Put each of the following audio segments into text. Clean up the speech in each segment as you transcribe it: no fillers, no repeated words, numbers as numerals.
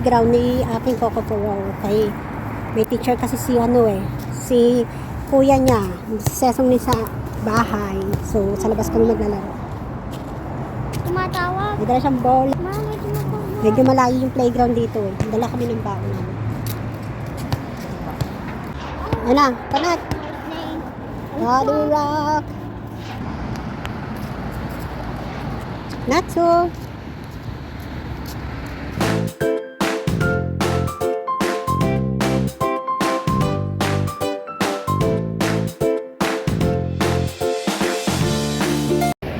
playground ni aking Coco Puro. Kay may teacher kasi si si kuya niya, sesong ni sa bahay. So, sa labas kami maglalaro. Tumatawag. May dala siyang bola. Mama, tumatawag. Medyo malayo yung playground dito eh. Dala kami ng baon namin. Ano na, panat. Body rock. Natsu.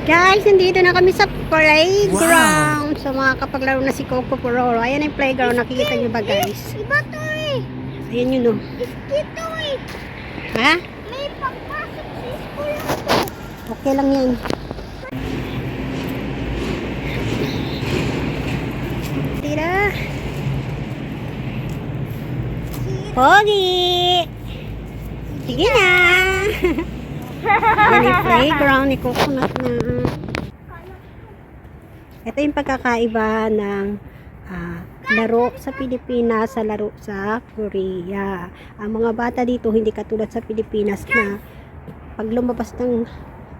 Guys, nandito na kami sa playground. Wow. So, makakapaglaro na si Coco Pororo. Ayan yung playground. Nakikita nyo ba, guys? Iba to eh. Ayan yun, no? Dito eh. Ha? May pagpasok sa school na to. Okay lang yan. Tira. Pogi! Sige na! Yan yung playground ni Coconut na. Ito yung pagkakaiba ng laro sa Pilipinas sa laro sa Korea. Ang mga bata dito hindi katulad sa Pilipinas na pag lumabas ng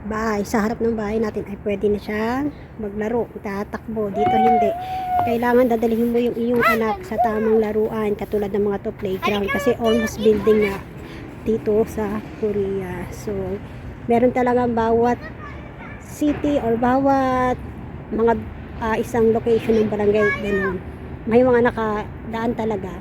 bahay, sa harap ng bahay natin ay pwede na siyang maglaro, tatakbo. Dito hindi. Kailangan dadalhin mo yung iyong anak sa tamang laruan katulad ng mga to playground kasi almost building na dito sa Korea. So, meron talagang bawat city or bawat mga isang location ng barangay ganun. May mga nakadaan talaga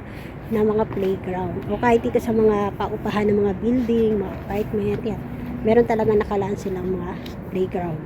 na mga playground o kahit dito sa mga paupahan ng mga building, mga apartment yan. Meron talaga nakalaan silang mga playground.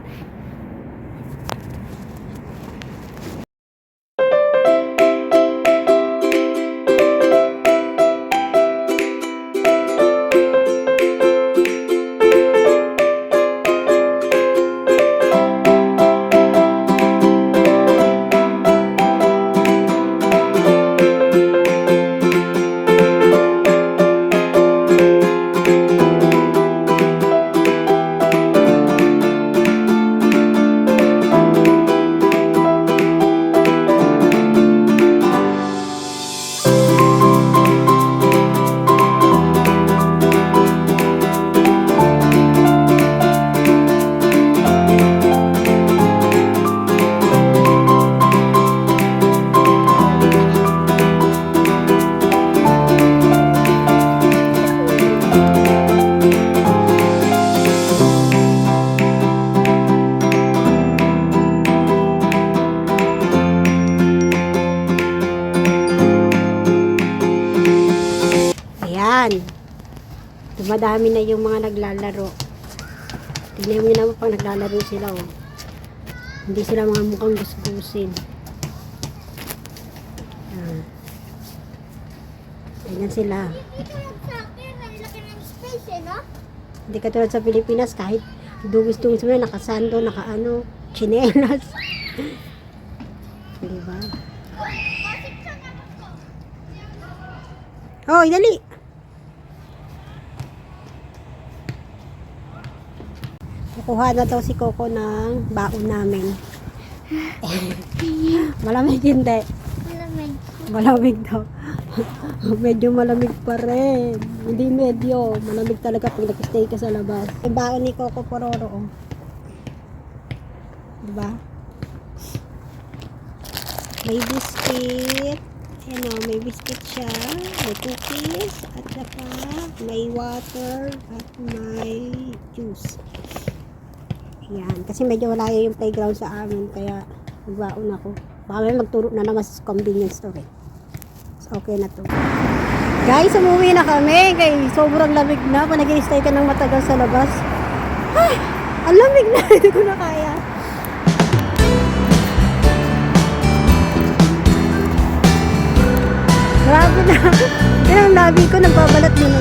Dumadami na yung mga naglalaro. Tignan mo naman pang naglalaro sila oh. Hindi sila mga mukhang gusgusin. Tignan sila. Dito lang sa akin, ang laki ng space eh, no? Hindi katulad sa Pilipinas kahit dugis-dugis mo na nakasando, nakaano, chinelas. Diba? Oh, dali! Kukuha na daw si Coco ng baon namin. Malamig hindi. Malamig. Malamig daw. Medyo malamig pa rin. Hindi medyo. Malamig talaga pag nag-stay ka sa labas. Yung baon ni Coco Pororo. Oh. Diba? May biscuit. Ayan o, may biscuit siya. May cookies. At saka may water. At may juice. Yan, kasi medyo wala yung playground sa amin, kaya nagbaon ako. Baka may magturo na naman sa convenience store eh. So, okay na to. Guys, umuwi na kami. Kaya sobrang lamig na. Pag nag-i-stay ka ng matagal sa labas. Ay, ang lamig na. Hindi ko na kaya. Grabe na. Yan ang labi ko, nagbabalat mo na.